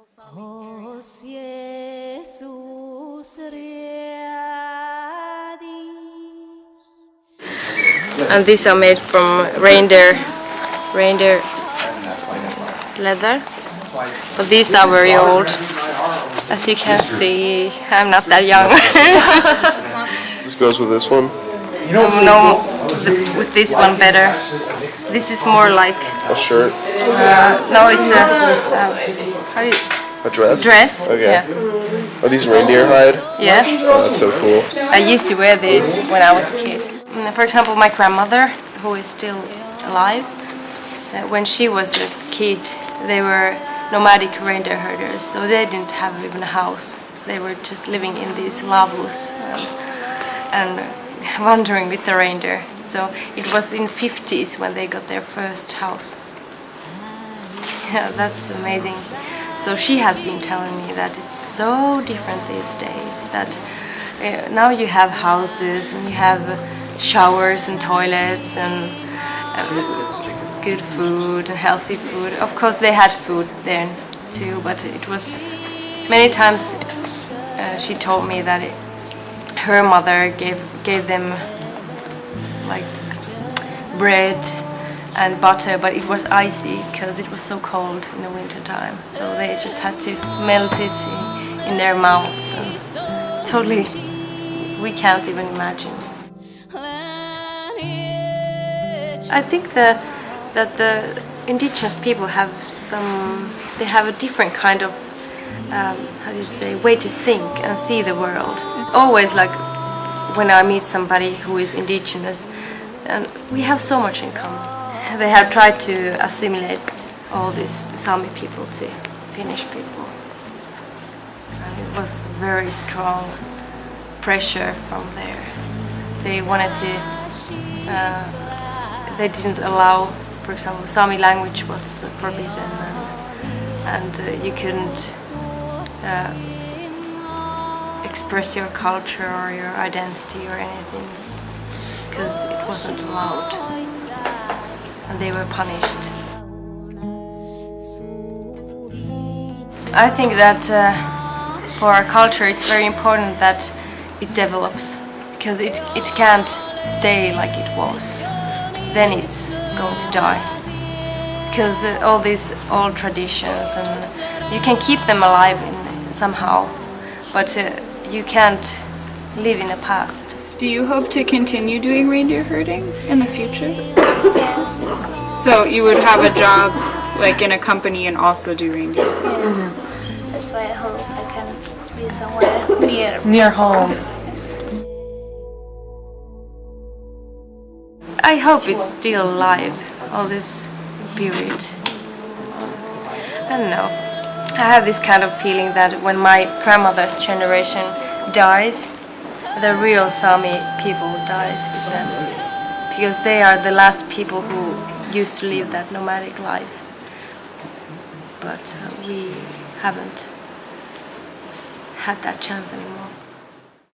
And these are made from reindeer leather. But these are very old. As you can see, I'm not that young. This goes with this one? No, with this one better. This is more like a shirt. No, it's a dress. Dress. Okay. Yeah. Are these reindeer hide? Yeah. Oh, that's so cool. I used to wear these when I was a kid. For example, my grandmother, who is still alive, when she was a kid, they were nomadic reindeer herders, so they didn't have even a house. They were just living in these lavus and wandering with the reindeer. So it was in 50s when they got their first house. Yeah, that's amazing. So she has been telling me that it's so different these days, that now you have houses and you have showers and toilets and good food and healthy food. Of course they had food there too, but it was many times she told me that her mother gave them like bread and butter, but it was icy because it was so cold in the winter time, so they just had to melt it in their mouths, and totally we can't even imagine. I think that the indigenous people have a different kind of way to think and see the world. Always, like when I meet somebody who is indigenous, and we have so much in common. They have tried to assimilate all these Saami people to Finnish people, and it was very strong pressure from there. They wanted to, they didn't allow, for example, Saami language was forbidden, and you couldn't express your culture or your identity or anything, because it wasn't allowed, and they were punished. I think that for our culture it's very important that it develops, because it can't stay like it was. Then it's going to die, because all these old traditions, and you can keep them alive somehow, but you can't live in the past. Do you hope to continue doing reindeer herding in the future? Yes. So you would have a job like in a company and also do reindeer? Yes. That's why I hope I can be somewhere Near home. I hope it's still alive, all this period. I don't know. I have this kind of feeling that when my grandmother's generation dies, the real Saami people dies with them, because they are the last people who used to live that nomadic life. But we haven't had that chance anymore.